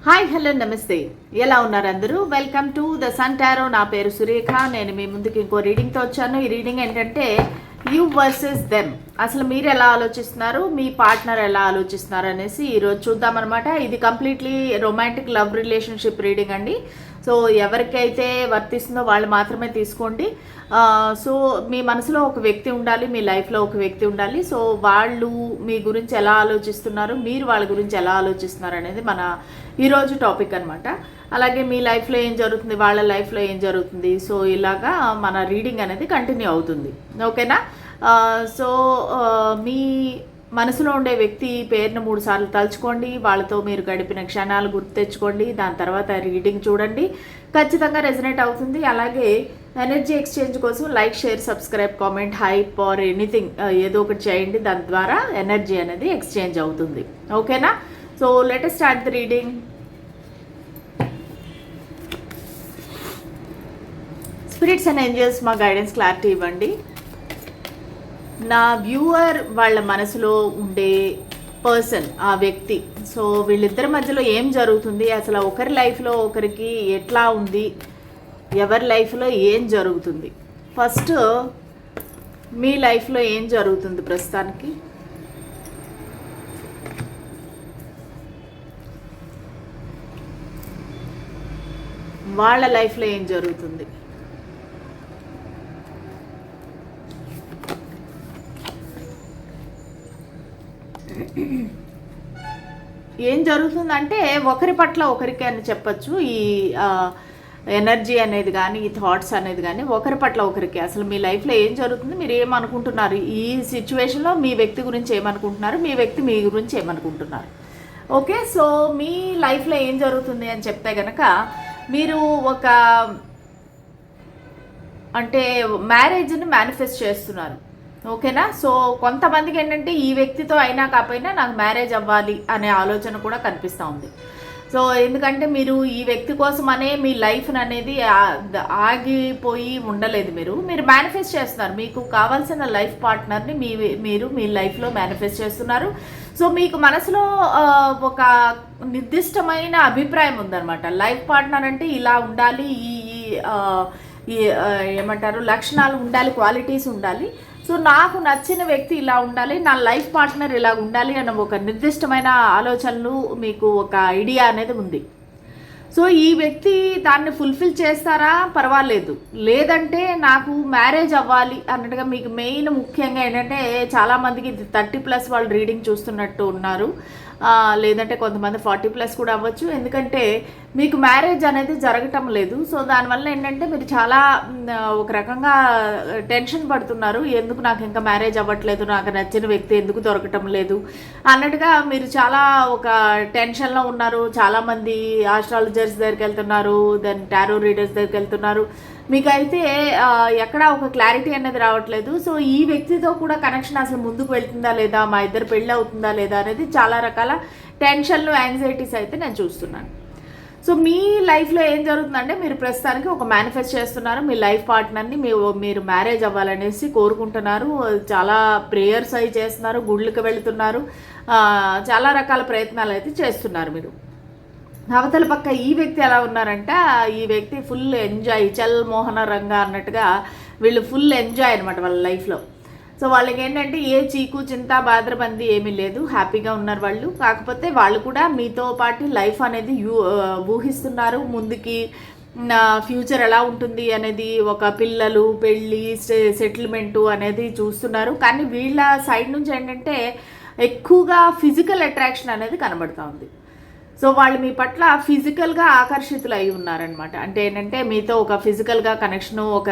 Hi hello నమస్తే. ఎలా ఉన్నారు అందరూ? Welcome to the sun tarot. నా పేరు సురేఖ. నేను మీ ముందుకి ఇంకో రీడింగ్తో వచ్చాను. ఈ రీడింగ్ ఏంటంటే యూ వర్సెస్ దెమ్. అసలు మీరు ఎలా ఆలోచిస్తున్నారు, మీ పార్ట్నర్ ఎలా ఆలోచిస్తున్నారు అనేసి ఈరోజు చూద్దామన్నమాట. ఇది completely romantic love relationship reading అండి. సో ఎవరికైతే వర్తిస్తుందో వాళ్ళు మాత్రమే తీసుకోండి. సో మీ మనసులో ఒక వ్యక్తి ఉండాలి, మీ లైఫ్లో ఒక వ్యక్తి ఉండాలి. సో వాళ్ళు మీ గురించి ఎలా ఆలోచిస్తున్నారు, మీరు వాళ్ళ గురించి ఎలా ఆలోచిస్తున్నారు అనేది మన ఈరోజు టాపిక్ అనమాట. అలాగే మీ లైఫ్లో ఏం జరుగుతుంది, వాళ్ళ లైఫ్లో ఏం జరుగుతుంది, సో ఇలాగా మన రీడింగ్ అనేది కంటిన్యూ అవుతుంది. ఓకేనా? సో మీ మనసులో ఉండే వ్యక్తి పేరును 3 సార్లు తలుచుకోండి. వాళ్ళతో మీరు గడిపిన క్షణాలు గుర్తు తెచ్చుకోండి. దాని తర్వాత రీడింగ్ చూడండి, ఖచ్చితంగా రెజనేట్ అవుతుంది. అలాగే ఎనర్జీ ఎక్స్చేంజ్ కోసం like, share, subscribe, comment, hype or anything ఏదో ఒకటి చేయండి. దాని ద్వారా ఎనర్జీ అనేది ఎక్స్చేంజ్ అవుతుంది. ఓకేనా? So let us start the reading. Spirits and angels మా గైడెన్స్ క్లారిటీ ఇవ్వండి. నా వ్యూవర్ వాళ్ళ మనసులో ఉండే పర్సన్, ఆ వ్యక్తి, సో వీళ్ళిద్దరి మధ్యలో ఏం జరుగుతుంది, అసలు ఒకరి లైఫ్లో ఒకరికి ఎట్లా ఉంది, ఎవరి లైఫ్లో ఏం జరుగుతుంది, ఫస్ట్ మీ లైఫ్లో ఏం జరుగుతుంది ప్రస్తుతానికి, వాళ్ళ లైఫ్లో ఏం జరుగుతుంది. ఏం జరుగుతుందంటే ఒకరి పట్ల ఒకరికి అని చెప్పచ్చు. ఈ ఎనర్జీ అనేది కానీ, ఈ థాట్స్ అనేది కానీ ఒకరి పట్ల ఒకరికి. అసలు మీ లైఫ్లో ఏం జరుగుతుంది, మీరు ఏమనుకుంటున్నారు, ఈ సిచ్యువేషన్లో మీ వ్యక్తి గురించి ఏమనుకుంటున్నారు, మీ వ్యక్తి మీ గురించి ఏమనుకుంటున్నారు. ఓకే, సో మీ లైఫ్లో ఏం జరుగుతుంది అని చెప్తే కనుక మీరు ఒక అంటే మ్యారేజ్ని మేనిఫెస్ట్ చేస్తున్నారు. ఓకేనా? సో కొంతమందికి ఏంటంటే ఈ వ్యక్తితో అయినా కాకపోయినా నాకు మ్యారేజ్ అవ్వాలి అనే ఆలోచన కూడా కనిపిస్తూ ఉంది. సో ఎందుకంటే మీరు ఈ వ్యక్తి కోసమనే మీ లైఫ్ని అనేది ఆగిపోయి ఉండలేదు. మీరు మేనిఫెస్ట్ చేస్తున్నారు. మీకు కావాల్సిన లైఫ్ పార్ట్నర్ని మీరు మీ లైఫ్లో మేనిఫెస్ట్ చేస్తున్నారు. సో మీకు మనసులో ఒక నిర్దిష్టమైన అభిప్రాయం ఉందన్నమాట. లైఫ్ పార్ట్నర్ అంటే ఇలా ఉండాలి, ఈ ఏమంటారు లక్షణాలు ఉండాలి, క్వాలిటీస్ ఉండాలి. సో నాకు నచ్చిన వ్యక్తి ఇలా ఉండాలి, నా లైఫ్ పార్ట్నర్ ఇలా ఉండాలి అన్న ఒక నిర్దిష్టమైన ఆలోచనలు, మీకు ఒక ఐడియా అనేది ఉంది. సో ఈ వ్యక్తి దాన్ని ఫుల్ఫిల్ చేస్తారా పర్వాలేదు, లేదంటే నాకు మ్యారేజ్ అవ్వాలి అన్నట్టుగా మీకు మెయిన్ ముఖ్యంగా ఏంటంటే చాలామందికి 30+ వాళ్ళు రీడింగ్ చూస్తున్నట్టు ఉన్నారు. లేదంటే కొంతమంది 40+ కూడా అవ్వచ్చు. ఎందుకంటే మీకు మ్యారేజ్ అనేది జరగటం లేదు. సో దానివల్ల ఏంటంటే మీరు చాలా ఒక రకంగా టెన్షన్ పడుతున్నారు. ఎందుకు నాకు ఇంకా మ్యారేజ్ అవ్వట్లేదు, నాకు నచ్చిన వ్యక్తి ఎందుకు దొరకటం లేదు అన్నట్టుగా మీరు చాలా ఒక టెన్షన్లో ఉన్నారు. చాలామంది ఆస్ట్రాలజర్స్ దగ్గరికి వెళ్తున్నారు, దెన్ టారో రీడర్స్ దగ్గరికి వెళ్తున్నారు. మీకైతే ఎక్కడా ఒక క్లారిటీ అనేది రావట్లేదు. సో ఈ వ్యక్తితో కూడా కనెక్షన్ అసలు ముందుకు వెళ్తుందా లేదా, మా ఇద్దరు పెళ్ళి అవుతుందా లేదా అనేది చాలా రకాల టెన్షన్లు, యాంగ్జైటీస్ అయితే నేను చూస్తున్నాను. సో మీ లైఫ్లో ఏం జరుగుతుందంటే మీరు ప్రస్తుతానికి ఒక మేనిఫెస్ట్ చేస్తున్నారు. మీ లైఫ్ పార్ట్నర్ని మీరు మ్యారేజ్ అవ్వాలనేసి కోరుకుంటున్నారు. చాలా ప్రేయర్స్ అవి చేస్తున్నారు, గుళ్ళకి వెళుతున్నారు, చాలా రకాల ప్రయత్నాలు అయితే చేస్తున్నారు మీరు. అవతల పక్క ఈ వ్యక్తి ఎలా ఉన్నారంటే ఈ వ్యక్తి ఫుల్ ఎంజాయ్, చల్ మోహన రంగా అన్నట్టుగా వీళ్ళు ఫుల్ ఎంజాయ్ అనమాట వాళ్ళ లైఫ్లో. సో వాళ్ళకి ఏంటంటే ఏ చీకు చింత బాధరబంది ఏమీ లేదు, హ్యాపీగా ఉన్నారు వాళ్ళు. కాకపోతే వాళ్ళు కూడా మీతో పాటు లైఫ్ అనేది ఊహిస్తున్నారు. ముందుకి ఫ్యూచర్ ఎలా ఉంటుంది అనేది, ఒక పిల్లలు, పెళ్ళి, సెటిల్మెంటు అనేది చూస్తున్నారు. కానీ వీళ్ళ సైడ్ నుంచి ఏంటంటే ఎక్కువగా ఫిజికల్ అట్రాక్షన్ అనేది కనబడుతూ ఉంది. సో వాళ్ళు మీ పట్ల ఫిజికల్గా ఆకర్షితులు అయి ఉన్నారనమాట. అంటే ఏంటంటే మీతో ఒక ఫిజికల్గా కనెక్షను, ఒక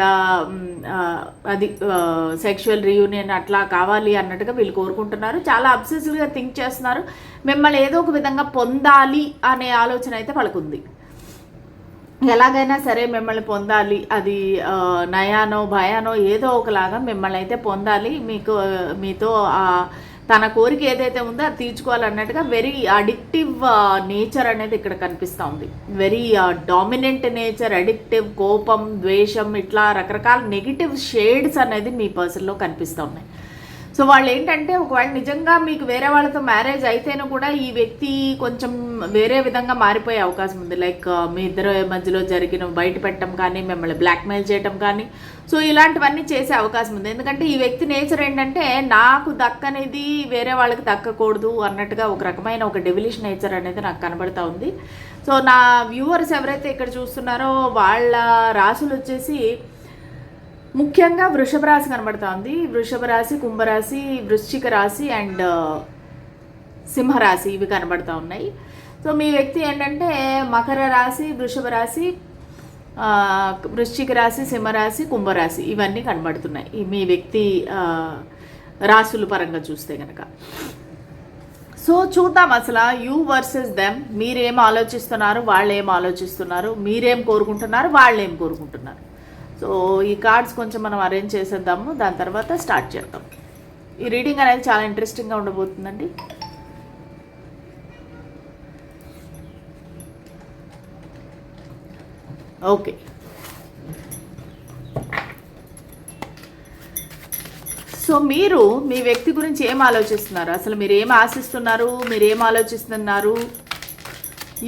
అది సెక్షువల్ రీయూనియన్ అట్లా కావాలి అన్నట్టుగా వీళ్ళు కోరుకుంటున్నారు. చాలా అబ్సెసివ్గా థింక్ చేస్తున్నారు. మిమ్మల్ని ఏదో ఒక విధంగా పొందాలి అనే ఆలోచన అయితే వాళ్ళకు ఉంది. ఎలాగైనా సరే మిమ్మల్ని పొందాలి, అది నయానో భయానో ఏదో ఒకలాగా మిమ్మల్ని అయితే పొందాలి, మీతో తన కోరిక ఏదైతే ఉందో అది తీర్చుకోవాలన్నట్టుగా వెరీ అడిక్టివ్ నేచర్ అనేది ఇక్కడ కనిపిస్తూ ఉంది. వెరీ డామినెంట్ నేచర్, అడిక్టివ్, కోపం, ద్వేషం, ఇట్లా రకరకాల నెగిటివ్ షేడ్స్ అనేది మీ పర్సన్లో కనిపిస్తూ ఉన్నాయి. సో వాళ్ళు ఏంటంటే ఒకవేళ నిజంగా మీకు వేరే వాళ్ళతో మ్యారేజ్ అయితేనూ కూడా ఈ వ్యక్తి కొంచెం వేరే విధంగా మారిపోయే అవకాశం ఉంది. లైక్ మీ ఇద్దరు మధ్యలో జరిగిన బయట పెట్టడం కానీ, మిమ్మల్ని బ్లాక్మెయిల్ చేయడం కానీ, సో ఇలాంటివన్నీ చేసే అవకాశం ఉంది. ఎందుకంటే ఈ వ్యక్తి నేచర్ ఏంటంటే నాకు దక్కనేది వేరే వాళ్ళకి దక్కకూడదు అన్నట్టుగా ఒక రకమైన ఒక డెవిలిష్ నేచర్ అనేది నాకు కనబడతా ఉంది. సో నా వ్యూవర్స్ ఎవరైతే ఇక్కడ చూస్తున్నారో వాళ్ళ రాశులు వచ్చేసి ముఖ్యంగా వృషభ రాశి కనబడతా ఉంది. వృషభ రాశి, కుంభరాశి, వృశ్చిక రాశి అండ్ సింహరాశి ఇవి కనబడతా ఉన్నాయి. సో మీ వ్యక్తి ఏంటంటే మకర రాశి, వృషభ రాశి, వృశ్చిక రాశి, సింహరాశి, కుంభరాశి ఇవన్నీ కనబడుతున్నాయి మీ వ్యక్తి రాశుల పరంగా చూస్తే కనుక. సో చూద్దాం అసలు యూ వర్సెస్ దెమ్. మీరేం ఆలోచిస్తున్నారు, వాళ్ళు ఏం ఆలోచిస్తున్నారు, మీరేం కోరుకుంటున్నారు, వాళ్ళు ఏం కోరుకుంటున్నారు. సో ఈ కార్డ్స్ కొంచెం మనం అరేంజ్ చేసేద్దాము, దాని తర్వాత స్టార్ట్ చేద్దాం. ఈ రీడింగ్ అనేది చాలా ఇంట్రెస్టింగ్గా ఉండబోతుందండి. ఓకే, సో మీరు మీ వ్యక్తి గురించి ఏం ఆలోచిస్తున్నారు, అసలు మీరు ఏం ఆశిస్తున్నారు, మీరు ఏం ఆలోచిస్తున్నారు.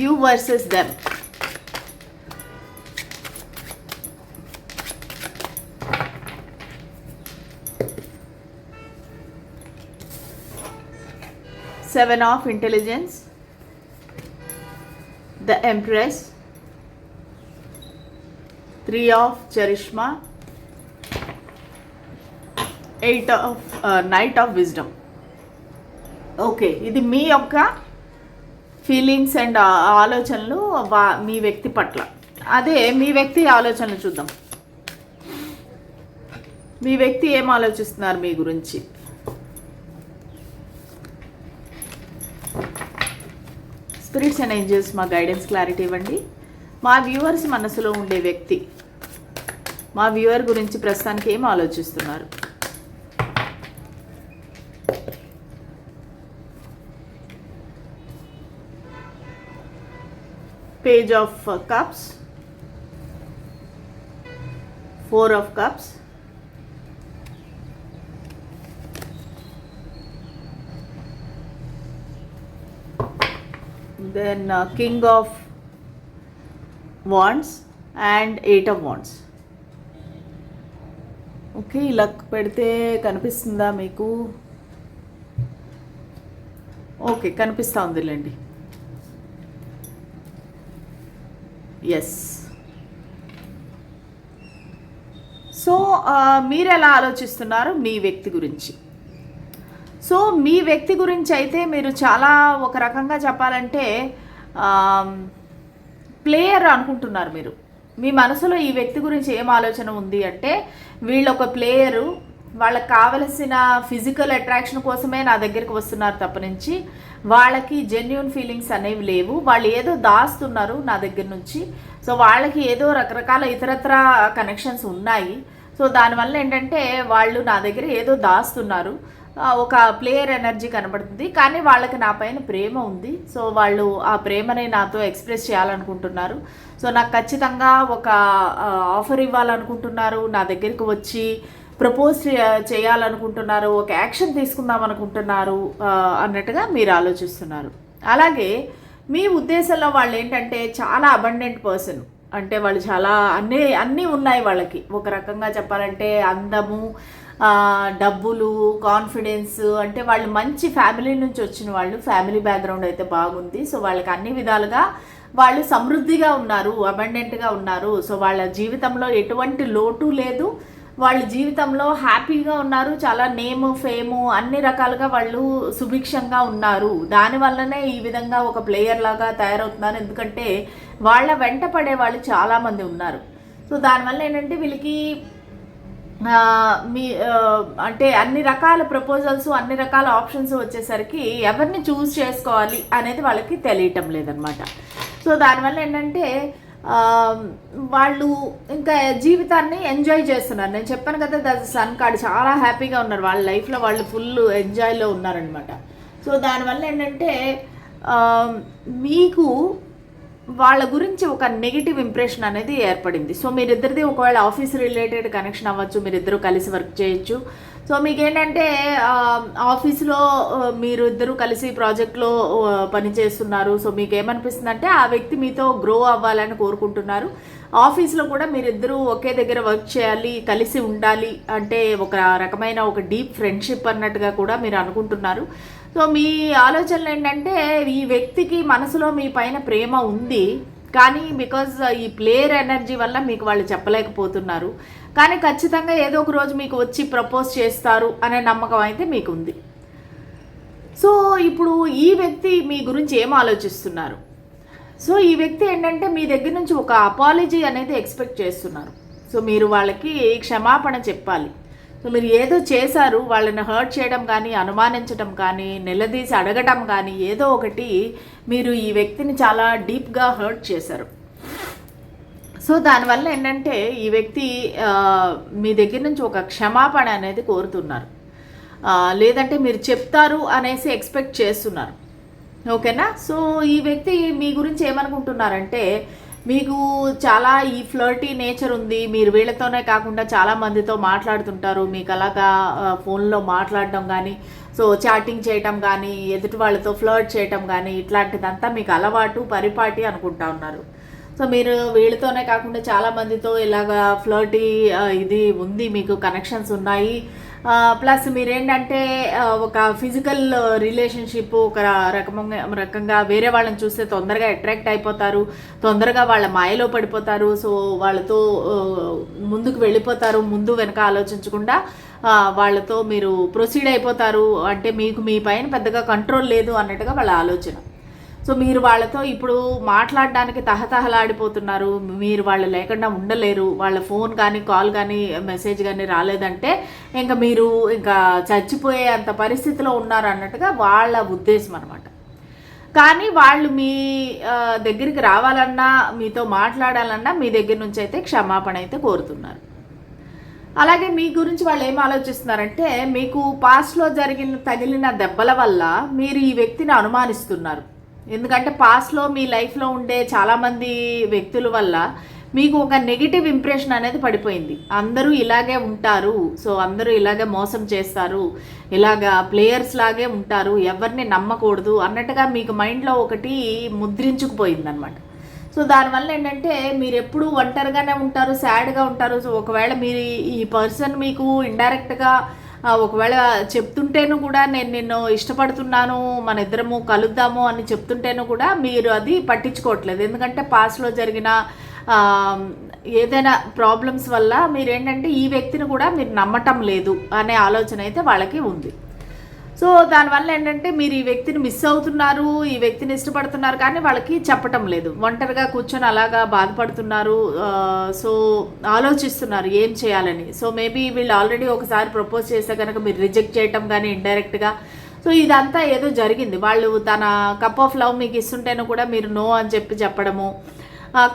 You versus them. Seven of Intelligence, the Empress, Three of Charisma, Knight of Wisdom. Okay, ఇది మీ యొక్క ఫీలింగ్స్ అండ్ ఆలోచనలు మీ వ్యక్తి పట్ల. అదే మీ వ్యక్తి ఆలోచనలు చూద్దాం. మీ వ్యక్తి ఏం ఆలోచిస్తున్నారు మీ గురించి. స్పిరిట్స్ అండ్ ఏంజల్స్ మా గైడెన్స్ క్లారిటీ ఇవ్వండి. మా వ్యూవర్స్ మనసులో ఉండే వ్యక్తి మా వ్యూవర్ గురించి ప్రస్తుతానికి ఏం ఆలోచిస్తున్నారు. Page of cups, 4 of Cups, then King of Wands and 8 of Wands. Okay, ఇలా పెడితే కనిపిస్తుందా మీకు? ఓకే, కనిపిస్తూ ఉందిలేండి. ఎస్. సో మీరు ఎలా ఆలోచిస్తున్నారు మీ వ్యక్తి గురించి? సో మీ వ్యక్తి గురించి అయితే మీరు చాలా ఒక రకంగా చెప్పాలంటే ప్లేయర్ అనుకుంటున్నారు. మీరు మీ మనసులో ఈ వ్యక్తి గురించి ఏం ఆలోచన ఉంది అంటే వీళ్ళు ఒక ప్లేయరు, వాళ్ళకి కావలసిన ఫిజికల్ అట్రాక్షన్ కోసమే నా దగ్గరికి వస్తున్నారు తప్పనించి వాళ్ళకి జెన్యూన్ ఫీలింగ్స్ అనేవి లేవు. వాళ్ళు ఏదో దాస్తున్నారు నా దగ్గర నుంచి. సో వాళ్ళకి ఏదో రకరకాల ఇతరత్ర కనెక్షన్స్ ఉన్నాయి. సో దానివల్ల ఏంటంటే వాళ్ళు నా దగ్గర ఏదో దాస్తున్నారు. ఒక ప్లేయర్ ఎనర్జీ కనబడుతుంది, కానీ వాళ్ళకి నా పైన ప్రేమ ఉంది. సో వాళ్ళు ఆ ప్రేమని నాతో ఎక్స్ప్రెస్ చేయాలనుకుంటున్నారు. సో నాకు ఖచ్చితంగా ఒక ఆఫర్ ఇవ్వాలనుకుంటున్నారు, నా దగ్గరికి వచ్చి ప్రపోజ్ చేయాలనుకుంటున్నారు, ఒక యాక్షన్ తీసుకుందాం అనుకుంటున్నారు అన్నట్టుగా మీరు ఆలోచిస్తున్నారు. అలాగే మీ ఉద్దేశంలో వాళ్ళు ఏంటంటే చాలా అబండెంట్ పర్సన్, అంటే వాళ్ళు చాలా అన్నీ ఉన్నాయి వాళ్ళకి. ఒక రకంగా చెప్పాలంటే అందము, డబ్బులు, కాన్ఫిడెన్స్, అంటే వాళ్ళు మంచి ఫ్యామిలీ నుంచి వచ్చిన వాళ్ళు, ఫ్యామిలీ బ్యాక్గ్రౌండ్ అయితే బాగుంది. సో వాళ్ళకి అన్ని విధాలుగా వాళ్ళు సమృద్ధిగా ఉన్నారు, అబండెంట్గా ఉన్నారు. సో వాళ్ళ జీవితంలో ఎటువంటి లోటు లేదు, వాళ్ళ జీవితంలో హ్యాపీగా ఉన్నారు. చాలా నేమ్, ఫేము అన్ని రకాలుగా వాళ్ళు సుభిక్షంగా ఉన్నారు. దానివల్లనే ఈ విధంగా ఒక ప్లేయర్ లాగా తయారవుతున్నారు. ఎందుకంటే వాళ్ళ వెంట పడే వాళ్ళు చాలామంది ఉన్నారు. సో దానివల్ల ఏంటంటే వీళ్ళకి అంటే అన్ని రకాల ప్రపోజల్స్, అన్ని రకాల ఆప్షన్స్ వచ్చేసరికి ఎవరిని చూస్ చేసుకోవాలి అనేది వాళ్ళకి తెలియటం లేదనమాట. సో దానివల్ల ఏంటంటే వాళ్ళు ఇంకా జీవితాన్ని ఎంజాయ్ చేస్తున్నారు. నేను చెప్పాను కదా, ద సన్ కార్డ్, చాలా హ్యాపీగా ఉన్నారు వాళ్ళ లైఫ్లో, వాళ్ళు ఫుల్ ఎంజాయ్లో ఉన్నారనమాట. సో దానివల్ల ఏంటంటే మీకు వాళ్ళ గురించి ఒక నెగిటివ్ ఇంప్రెషన్ అనేది ఏర్పడింది. సో మీరిద్దరిది ఒకవేళ ఆఫీస్ రిలేటెడ్ కనెక్షన్ అవ్వచ్చు, మీరిద్దరూ కలిసి వర్క్ చేయొచ్చు. సో మీకేంటంటే ఆఫీస్లో మీరు ఇద్దరు కలిసి ప్రాజెక్ట్లో పని చేస్తున్నారు. సో మీకు ఏమనిపిస్తుందంటే ఆ వ్యక్తి మీతో గ్రో అవ్వాలని కోరుకుంటున్నారు. ఆఫీస్లో కూడా మీరిద్దరూ ఒకే దగ్గర వర్క్ చేయాలి, కలిసి ఉండాలి అంటే ఒక రకమైన ఒక డీప్ ఫ్రెండ్షిప్ అన్నట్టుగా కూడా మీరు అనుకుంటున్నారు. సో మీ ఆలోచనలు ఏంటంటే ఈ వ్యక్తికి మనసులో మీ పైన ప్రేమ ఉంది, కానీ బికాజ్ ఈ ప్లేయర్ ఎనర్జీ వల్ల మీకు వాళ్ళు చెప్పలేకపోతున్నారు. కానీ ఖచ్చితంగా ఏదో ఒక రోజు మీకు వచ్చి ప్రపోజ్ చేస్తారు అనే నమ్మకం అయితే మీకు ఉంది. సో ఇప్పుడు ఈ వ్యక్తి మీ గురించి ఏం ఆలోచిస్తున్నారు? సో ఈ వ్యక్తి ఏంటంటే మీ దగ్గర నుంచి ఒక అపాలజీ అనేది ఎక్స్పెక్ట్ చేస్తున్నారు. సో మీరు వాళ్ళకి క్షమాపణ చెప్పాలి. సో మీరు ఏదో చేశారు, వాళ్ళని హర్ట్ చేయడం కానీ, అనుమానించడం కానీ, నిలదీసి అడగడం కానీ, ఏదో ఒకటి మీరు ఈ వ్యక్తిని చాలా డీప్గా హర్ట్ చేశారు. సో దానివల్ల ఏంటంటే ఈ వ్యక్తి మీ దగ్గర నుంచి ఒక క్షమాపణ అనేది కోరుతున్నారు, లేదంటే మీరు చెప్తారు అనేసి ఎక్స్పెక్ట్ చేస్తున్నారు. ఓకేనా? సో ఈ వ్యక్తి మీ గురించి ఏమనుకుంటున్నారంటే మీకు చాలా ఈ ఫ్లర్టీ నేచర్ ఉంది, మీరు వీళ్ళతోనే కాకుండా చాలా మందితో మాట్లాడుతుంటారు, మీకు అలాగా ఫోన్లో మాట్లాడడం కానీ, సో చాటింగ్ చేయటం కానీ, ఎదుటి వాళ్ళతో ఫ్లర్ట్ చేయటం కానీ, ఇట్లాంటిదంతా మీకు అలవాటు పరిపాటి అనుకుంటా ఉన్నారు. సో మీరు వీళ్ళతోనే కాకుండా చాలా మందితో ఇలాగా ఫ్లర్టీ ఇది ఉంది, మీకు కనెక్షన్స్ ఉన్నాయి. ప్లస్ మీరేంటంటే ఒక ఫిజికల్ రిలేషన్షిప్ ఒక రకంగా వేరే వాళ్ళని చూస్తే తొందరగా అట్రాక్ట్ అయిపోతారు, తొందరగా వాళ్ళ మాయలో పడిపోతారు. సో వాళ్ళతో ముందుకు వెళ్ళిపోతారు, ముందు వెనక ఆలోచించకుండా వాళ్ళతో మీరు ప్రొసీడ్ అయిపోతారు. అంటే మీకు మీ పైన పెద్దగా కంట్రోల్ లేదు అన్నట్టుగా వాళ్ళ ఆలోచన. సో మీరు వాళ్ళతో ఇప్పుడు మాట్లాడడానికి తహతహలాడిపోతున్నారు, మీరు వాళ్ళు లేకుండా ఉండలేరు. వాళ్ళ ఫోన్ కానీ, కాల్ కానీ, మెసేజ్ కానీ రాలేదంటే ఇంకా మీరు ఇంకా చచ్చిపోయే అంత పరిస్థితిలో ఉన్నారు అన్నట్టుగా వాళ్ళ ఉద్దేశం అనమాట. కానీ వాళ్ళు మీ దగ్గరికి రావాలన్నా, మీతో మాట్లాడాలన్నా మీ దగ్గర నుంచి అయితే క్షమాపణ అయితే కోరుతున్నారు. అలాగే మీ గురించి వాళ్ళు ఏం ఆలోచిస్తున్నారంటే మీకు పాస్ట్లో తగిలిన దెబ్బల వల్ల మీరు ఈ వ్యక్తిని అనుమానిస్తున్నారు. ఎందుకంటే పాస్ట్లో మీ లైఫ్లో ఉండే చాలామంది వ్యక్తుల వల్ల మీకు ఒక నెగిటివ్ ఇంప్రెషన్ అనేది పడిపోయింది. అందరూ ఇలాగే ఉంటారు, సో అందరూ ఇలాగే మోసం చేస్తారు, ఇలాగా ప్లేయర్స్ లాగే ఉంటారు, ఎవరిని నమ్మకూడదు అన్నట్టుగా మీకు మైండ్లో ఒకటి ముద్రించుకుపోయింది అనమాట. సో దానివల్ల ఏంటంటే మీరు ఎప్పుడూ ఒంటరిగానే ఉంటారు, సాడ్గా ఉంటారు. సో ఒకవేళ మీరు ఈ పర్సన్ మీకు ఇండైరెక్ట్గా ఒకవేళ చెప్తుంటేను కూడా నేను నిన్ను ఇష్టపడుతున్నాను, మన ఇద్దరము కలుద్దాము అని చెప్తుంటేను కూడా మీరు అది పట్టించుకోవట్లేదు. ఎందుకంటే పాస్ట్లో జరిగిన ఏదైనా ప్రాబ్లమ్స్ వల్ల మీరేంటంటే ఈ వ్యక్తిని కూడా మీరు నమ్మటం లేదు అనే ఆలోచన అయితే వాళ్ళకి ఉంది. సో దానివల్ల ఏంటంటే మీరు ఈ వ్యక్తిని మిస్ అవుతున్నారు, ఈ వ్యక్తిని ఇష్టపడుతున్నారు, కానీ వాళ్ళకి చెప్పటం లేదు. ఒంటరిగా కూర్చొని అలాగా బాధపడుతున్నారు. సో ఆలోచిస్తున్నారు ఏం చేయాలని. సో మేబీ వీళ్ళు ఆల్రెడీ ఒకసారి ప్రపోజ్ చేస్తే కనుక మీరు రిజెక్ట్ చేయటం కానీ ఇండైరెక్ట్గా. సో ఇదంతా ఏదో జరిగింది. వాళ్ళు తన కప్ ఆఫ్ లవ్ మీకు ఇస్తుంటేనూ కూడా మీరు నో అని చెప్పడము.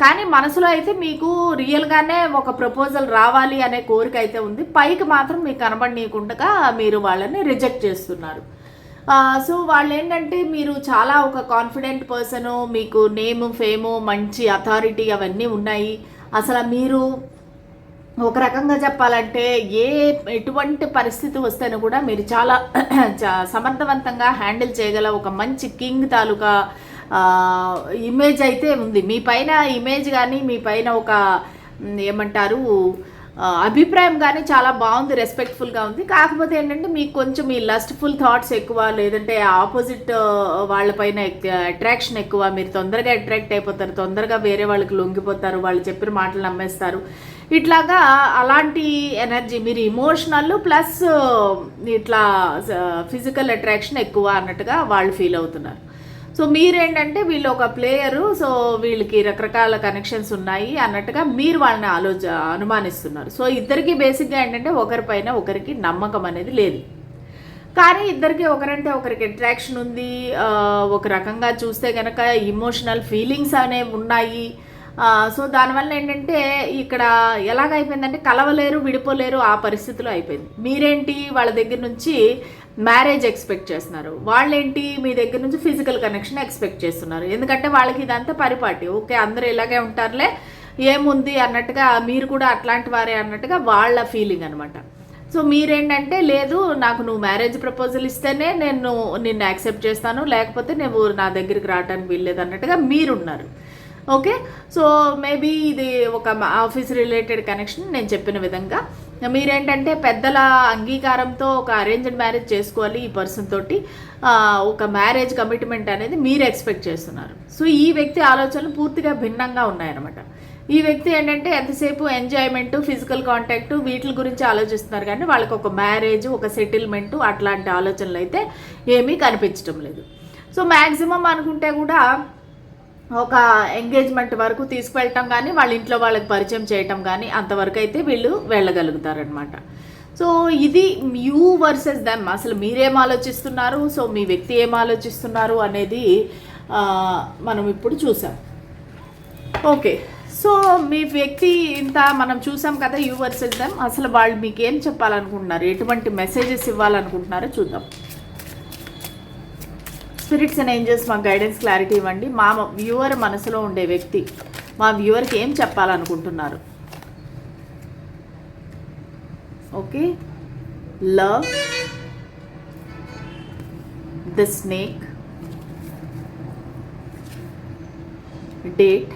కానీ మనసులో అయితే మీకు రియల్గానే ఒక ప్రపోజల్ రావాలి అనే కోరిక అయితే ఉంది. పైకి మాత్రం మీకు కనబడనీయకుండా మీరు వాళ్ళని రిజెక్ట్ చేస్తున్నారు. సో వాళ్ళు ఏంటంటే మీరు చాలా ఒక కాన్ఫిడెంట్ పర్సను, మీకు నేము, ఫేము, మంచి అథారిటీ అవన్నీ ఉన్నాయి. అసలు మీరు ఒక రకంగా చెప్పాలంటే ఎటువంటి పరిస్థితి వస్తేనూ కూడా మీరు చాలా సమర్థవంతంగా హ్యాండిల్ చేయగల ఒక మంచి కింగ్ తాలూకా ఇమేజ్ అయితే ఉంది. మీ పైన ఇమేజ్ కానీ, మీ పైన ఒక ఏమంటారు అభిప్రాయం కానీ చాలా బాగుంది, రెస్పెక్ట్ఫుల్గా ఉంది. కాకపోతే ఏంటంటే మీకు కొంచెం ఈ లస్ట్ఫుల్ థాట్స్ ఎక్కువ, లేదంటే ఆపోజిట్ వాళ్ళపైన అట్రాక్షన్ ఎక్కువ. మీరు తొందరగా అట్రాక్ట్ అయిపోతారు, తొందరగా వేరే వాళ్ళకి లొంగిపోతారు, వాళ్ళు చెప్పిన మాటలు నమ్మేస్తారు. ఇట్లాగా అలాంటి ఎనర్జీ మీరు ఇమోషనల్ ప్లస్ ఇట్లా ఫిజికల్ అట్రాక్షన్ ఎక్కువ అన్నట్టుగా వాళ్ళు ఫీల్ అవుతున్నారు. సో మీరేంటంటే వీళ్ళు ఒక ప్లేయరు, సో వీళ్ళకి రకరకాల కనెక్షన్స్ ఉన్నాయి అన్నట్టుగా మీరు వాళ్ళని అనుమానిస్తున్నారు. సో ఇద్దరికి బేసిక్గా ఏంటంటే ఒకరిపైన ఒకరికి నమ్మకం అనేది లేదు. కానీ ఇద్దరికి ఒకరంటే ఒకరికి అట్రాక్షన్ ఉంది. ఒక రకంగా చూస్తే కనుక ఇమోషనల్ ఫీలింగ్స్ అనేవి ఉన్నాయి. సో దానివల్ల ఏంటంటే ఇక్కడ ఎలాగైపోయిందంటే కలవలేరు, విడిపోలేరు, ఆ పరిస్థితిలో అయిపోయింది. మీరేంటి వాళ్ళ దగ్గర నుంచి మ్యారేజ్ ఎక్స్పెక్ట్ చేస్తున్నారు. వాళ్ళేంటి మీ దగ్గర నుంచి ఫిజికల్ కనెక్షన్ ఎక్స్పెక్ట్ చేస్తున్నారు. ఎందుకంటే వాళ్ళకి ఇదంతా పరిపాటి. ఓకే, అందరూ ఇలాగే ఉంటారులే, ఏముంది అన్నట్టుగా, మీరు కూడా అట్లాంటి వారే అన్నట్టుగా వాళ్ళ ఫీలింగ్ అనమాట. సో మీరేంటంటే లేదు, నాకు నువ్వు మ్యారేజ్ ప్రపోజల్ ఇస్తేనే నేను నిన్ను యాక్సెప్ట్ చేస్తాను, లేకపోతే నువ్వు నా దగ్గరికి రావడానికి వీల్లేదు అన్నట్టుగా మీరున్నారు. ఓకే, సో మేబీ ఇది ఒక ఆఫీస్ రిలేటెడ్ కనెక్షన్. నేను చెప్పిన విధంగా మీరేంటంటే పెద్దల అంగీకారంతో ఒక అరేంజ్డ్ మ్యారేజ్ చేసుకోవాలి ఈ పర్సన్ తోటి, ఒక మ్యారేజ్ కమిట్మెంట్ అనేది మీరు ఎక్స్పెక్ట్ చేస్తున్నారు. సో ఈ వ్యక్తి ఆలోచనలు పూర్తిగా భిన్నంగా ఉన్నాయన్నమాట. ఈ వ్యక్తి ఏంటంటే ఎంతసేపు ఎంజాయ్మెంటు, ఫిజికల్ కాంటాక్టు వీటి గురించి ఆలోచిస్తున్నారు, కానీ వాళ్ళకి ఒక మ్యారేజ్, ఒక సెటిల్మెంటు అట్లాంటి ఆలోచనలు అయితే ఏమీ కనిపించడం లేదు. సో మ్యాక్సిమం అనుకుంటే కూడా ఒక ఎంగేజ్మెంట్ వరకు తీసుకువెళ్ళటం కానీ వాళ్ళ ఇంట్లో వాళ్ళకి పరిచయం చేయటం కానీ అంతవరకు అయితే వీళ్ళు వెళ్ళగలుగుతారనమాట. సో ఇది యూ వర్సెస్ దెమ్. అసలు మీరేం ఆలోచిస్తున్నారు, సో మీ వ్యక్తి ఏం ఆలోచిస్తున్నారు అనేది మనం ఇప్పుడు చూసాం. ఓకే, సో మీ వ్యక్తి ఇంత మనం చూసాం కదా, యూ వర్సెస్ దెమ్. అసలు వాళ్ళు మీకు ఏం చెప్పాలనుకుంటున్నారు, ఎటువంటి మెసేజెస్ ఇవ్వాలనుకుంటున్నారో చూద్దాం. స్పిరిట్స్ అండ్ ఏంజల్స్ మాకు గైడెన్స్, క్లారిటీ ఇవ్వండి. మా వ్యూవర్ మనసులో ఉండే వ్యక్తి మా వ్యూవర్కి ఏం చెప్పాలనుకుంటున్నారు. Okay, love, the snake, date,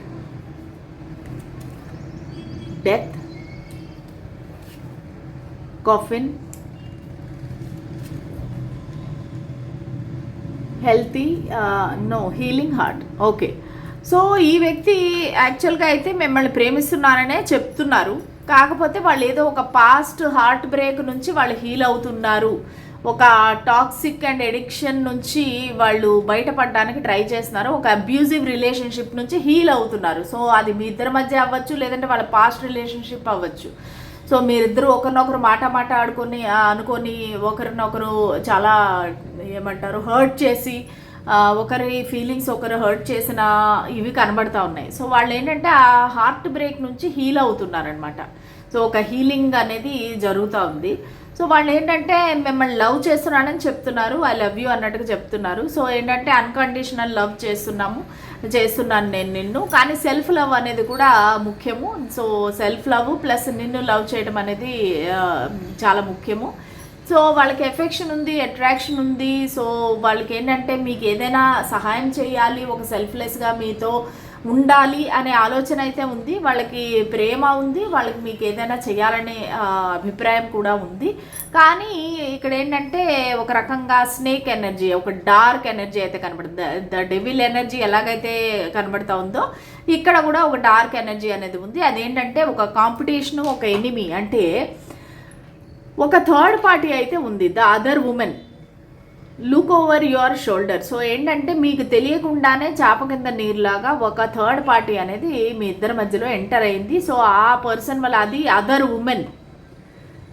death, coffin, healthy, no, healing heart. Okay, so ఈ వ్యక్తి యాక్చువల్గా అయితే మిమ్మల్ని ప్రేమిస్తున్నారనే చెప్తున్నారు. కాకపోతే వాళ్ళు ఏదో ఒక పాస్ట్ హార్ట్ బ్రేక్ నుంచి వాళ్ళు హీల్ అవుతున్నారు, ఒక టాక్సిక్ అండ్ ఎడిక్షన్ నుంచి వాళ్ళు బయటపడడానికి ట్రై చేస్తున్నారు, ఒక అబ్యూజివ్ రిలేషన్షిప్ నుంచి హీల్ అవుతున్నారు. సో అది మీ ఇద్దరి మధ్య అవ్వచ్చు, లేదంటే వాళ్ళ పాస్ట్ రిలేషన్షిప్ అవ్వచ్చు. సో మీరిద్దరు ఒకరినొకరు మాట అనుకొని ఒకరినొకరు చాలా ఏమంటారు హర్ట్ చేసి, ఒకరి ఫీలింగ్స్ ఒకరు హర్ట్ చేసిన ఇవి కనబడతా ఉన్నాయి. సో వాళ్ళు ఏంటంటే ఆ హార్ట్ బ్రేక్ నుంచి హీల్ అవుతున్నారనమాట. సో ఒక హీలింగ్ అనేది జరుగుతూ ఉంది. సో వాళ్ళు ఏంటంటే మిమ్మల్ని లవ్ చేస్తున్నానని చెప్తున్నారు, ఐ లవ్ యూ అన్నట్టుగా చెప్తున్నారు. సో ఏంటంటే అన్కండిషనల్ లవ్ చేస్తున్నాను నేను నిన్ను, కానీ సెల్ఫ్ లవ్ అనేది కూడా ముఖ్యము. సో సెల్ఫ్ లవ్ ప్లస్ నిన్ను లవ్ చేయడం అనేది చాలా ముఖ్యము. సో వాళ్ళకి ఎఫెక్షన్ ఉంది, అట్రాక్షన్ ఉంది. సో వాళ్ళకి ఏంటంటే మీకు ఏదైనా సహాయం చేయాలి, ఒక సెల్ఫ్లెస్గా మీతో ఉండాలి అనే ఆలోచన అయితే ఉంది. వాళ్ళకి ప్రేమ ఉంది, వాళ్ళకి మీకు ఏదైనా చేయాలనే అభిప్రాయం కూడా ఉంది. కానీ ఇక్కడ ఏంటంటే ఒక రకంగా స్నేక్ ఎనర్జీ, ఒక డార్క్ ఎనర్జీ అయితే కనబడుతుంది. ద డెవిల్ ఎనర్జీ ఎలాగైతే కనబడుతూ ఉందో ఇక్కడ కూడా ఒక డార్క్ ఎనర్జీ అనేది ఉంది. అదేంటంటే ఒక కాంపిటీషను, ఒక ఎనిమీ, అంటే ఒక థర్డ్ పార్టీ అయితే ఉంది, the other women look over your shoulder. So ఏంటంటే మీకు తెలియకుండానే చాప కింద నీరులాగా ఒక థర్డ్ పార్టీ అనేది మీ ఇద్దరి మధ్యలో ఎంటర్ అయింది. సో ఆ పర్సన్ వల్ల, అది అదర్ ఉమెన్,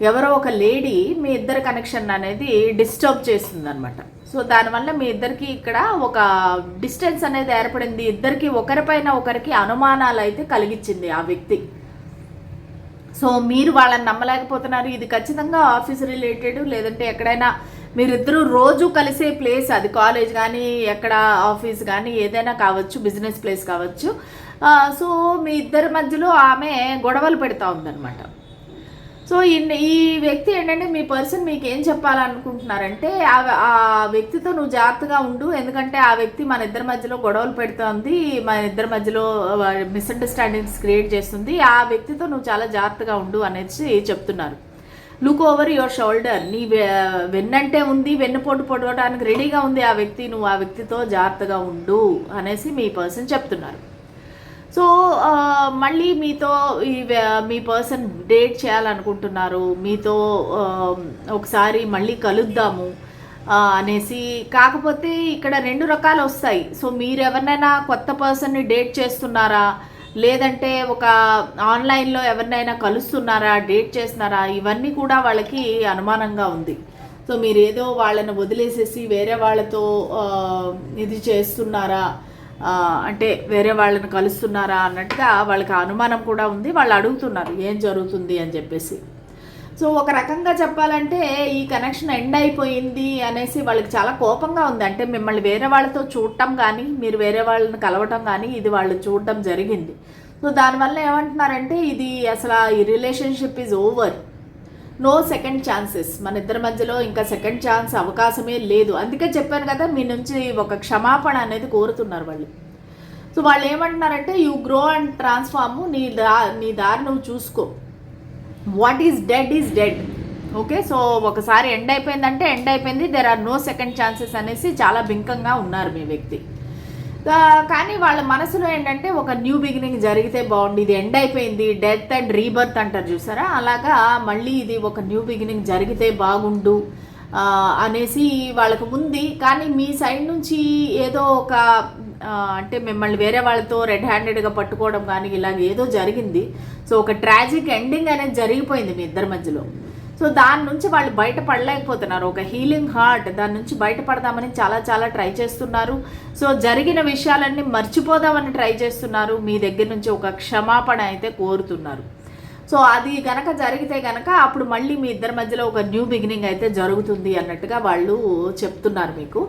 ఎవరో ఒక లేడీ మీ ఇద్దరు కనెక్షన్ అనేది డిస్టర్బ్ చేస్తుంది అనమాట. సో దానివల్ల మీ ఇద్దరికి ఇక్కడ ఒక డిస్టెన్స్ అనేది ఏర్పడింది. ఇద్దరికి ఒకరిపైన ఒకరికి అనుమానాలు అయితే కలిగించింది ఆ వ్యక్తి. సో మీరు వాళ్ళని నమ్మలేకపోతున్నారు. ఇది ఖచ్చితంగా ఆఫీస్ రిలేటెడ్, లేదంటే ఎక్కడైనా మీరిద్దరూ రోజు కలిసే ప్లేస్, అది కాలేజ్ కానీ ఎక్కడ ఆఫీస్ కానీ ఏదైనా కావచ్చు, బిజినెస్ ప్లేస్ కావచ్చు. సో మీ ఇద్దరి మధ్యలో ఆమె గొడవలు పెడతా ఉందన్నమాట. సో ఈ వ్యక్తి ఏంటంటే మీ పర్సన్ మీకు ఏం చెప్పాలనుకుంటున్నారంటే ఆ వ్యక్తితో నువ్వు జాగ్రత్తగా ఉండు, ఎందుకంటే ఆ వ్యక్తి మన ఇద్దరి మధ్యలో గొడవలు పెడుతుంది, మన ఇద్దరి మధ్యలో మిస్అండర్స్టాండింగ్స్ క్రియేట్ చేస్తుంది, ఆ వ్యక్తితో నువ్వు చాలా జాగ్రత్తగా ఉండు అనేసి చెప్తున్నారు. లుక్ ఓవర్ యువర్ షోల్డర్, నీ వెన్నంటే ఉంది, వెన్నుపోటు పొడవడానికి రెడీగా ఉంది ఆ వ్యక్తి, నువ్వు ఆ వ్యక్తితో జాగ్రత్తగా ఉండు అనేసి మీ పర్సన్ చెప్తున్నారు. సో మళ్ళీ మీతో మీ పర్సన్ డేట్ చేయాలనుకుంటున్నారు, మీతో ఒకసారి మళ్ళీ కలుద్దాము అనేసి. కాకపోతే ఇక్కడ రెండు రకాలు వస్తాయి. సో మీరు ఎవరినైనా కొత్త పర్సన్ని డేట్ చేస్తున్నారా, లేదంటే ఒక ఆన్లైన్లో ఎవరినైనా కలుస్తున్నారా, డేట్ చేస్తున్నారా, ఇవన్నీ కూడా వాళ్ళకి అనుమానంగా ఉంది. సో మీరు ఏదో వాళ్ళని వదిలేసేసి వేరే వాళ్ళతో ఇది చేస్తున్నారా, అంటే వేరే వాళ్ళని కలుస్తున్నారా అన్నట్టుగా వాళ్ళకి అనుమానం కూడా ఉంది. వాళ్ళు అడుగుతున్నారు ఏం జరుగుతుంది అని చెప్పేసి. సో ఒక రకంగా చెప్పాలంటే ఈ కనెక్షన్ ఎండ్ అయిపోయింది అనేసి వాళ్ళకి చాలా కోపంగా ఉంది. అంటే మిమ్మల్ని వేరే వాళ్ళతో చూడటం కానీ, మీరు వేరే వాళ్ళని కలవటం కానీ ఇది వాళ్ళు చూడటం జరిగింది. సో దానివల్ల ఏమంటున్నారంటే ఇది అసలు ఈ relationship is over, no second chances, మన ఇద్దరి మధ్యలో ఇంకా సెకండ్ ఛాన్స్ అవకాశమే లేదు. అందుకే చెప్పాను కదా, మీ నుంచి ఒక క్షమాపణ అనేది కోరుతున్నారు వాళ్ళు. సో వాళ్ళు ఏమంటున్నారంటే యూ గ్రో అండ్ ట్రాన్స్ఫార్మ్, నీ దారి నువ్వు చూసుకో, what is dead. Okay, so ఒకసారి ఎండ్ అయిపోయిందంటే ఎండ్ అయిపోయింది, there are no second chances అనేసి చాలా బింకంగా ఉన్నారు మీ వ్యక్తి. కానీ వాళ్ళ మనసులో ఏంటంటే ఒక న్యూ బిగినింగ్ జరిగితే బాగుంది, ఇది ఎండ్ అయిపోయింది, డెత్ అండ్ రీబర్త్ అంటారు చూసారా, అలాగా మళ్ళీ ఇది ఒక న్యూ బిగినింగ్ జరిగితే బాగుండు అనేసి వాళ్ళకు ఉంది. కానీ మీ సైడ్ నుంచి ఏదో ఒక అంటే మిమ్మల్ని వేరే వాళ్ళతో రెడ్ హ్యాండెడ్గా పట్టుకోవడం కానీ ఇలాగ ఏదో జరిగింది. సో ఒక ట్రాజిక్ ఎండింగ్ అనేది జరిగిపోయింది మీ ఇద్దరి మధ్యలో. సో దాని నుంచి వాళ్ళు బయటపడలేకపోతున్నారు. ఒక హీలింగ్ హార్ట్, దాని నుంచి బయటపడదామని చాలా ట్రై చేస్తున్నారు. సో జరిగిన విషయాలన్నీ మర్చిపోదామని ట్రై చేస్తున్నారు. మీ దగ్గర నుంచి ఒక క్షమాపణ అయితే కోరుతున్నారు. సో అది కనుక జరిగితే కనుక అప్పుడు మళ్ళీ మీ ఇద్దరి మధ్యలో ఒక న్యూ బిగినింగ్ అయితే జరుగుతుంది అన్నట్టుగా వాళ్ళు చెప్తున్నారు మీకు.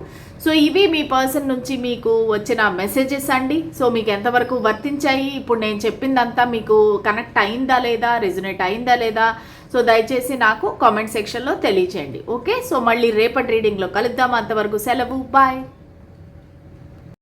సో ఇవి మీ పర్సన్ నుంచి మీకు వచ్చిన మెసేజెస్ అండి. సో మీకు ఎంతవరకు వర్తించాయి, ఇప్పుడు నేను చెప్పిందంతా మీకు కనెక్ట్ అయిందా లేదా, రెజొనేట్ అయిందా లేదా, సో దయచేసి నాకు కామెంట్ సెక్షన్లో తెలియచేయండి. ఓకే, సో మళ్ళీ రేపటి రీడింగ్లో కలుద్దాం. అంతవరకు సెలవు, బాయ్.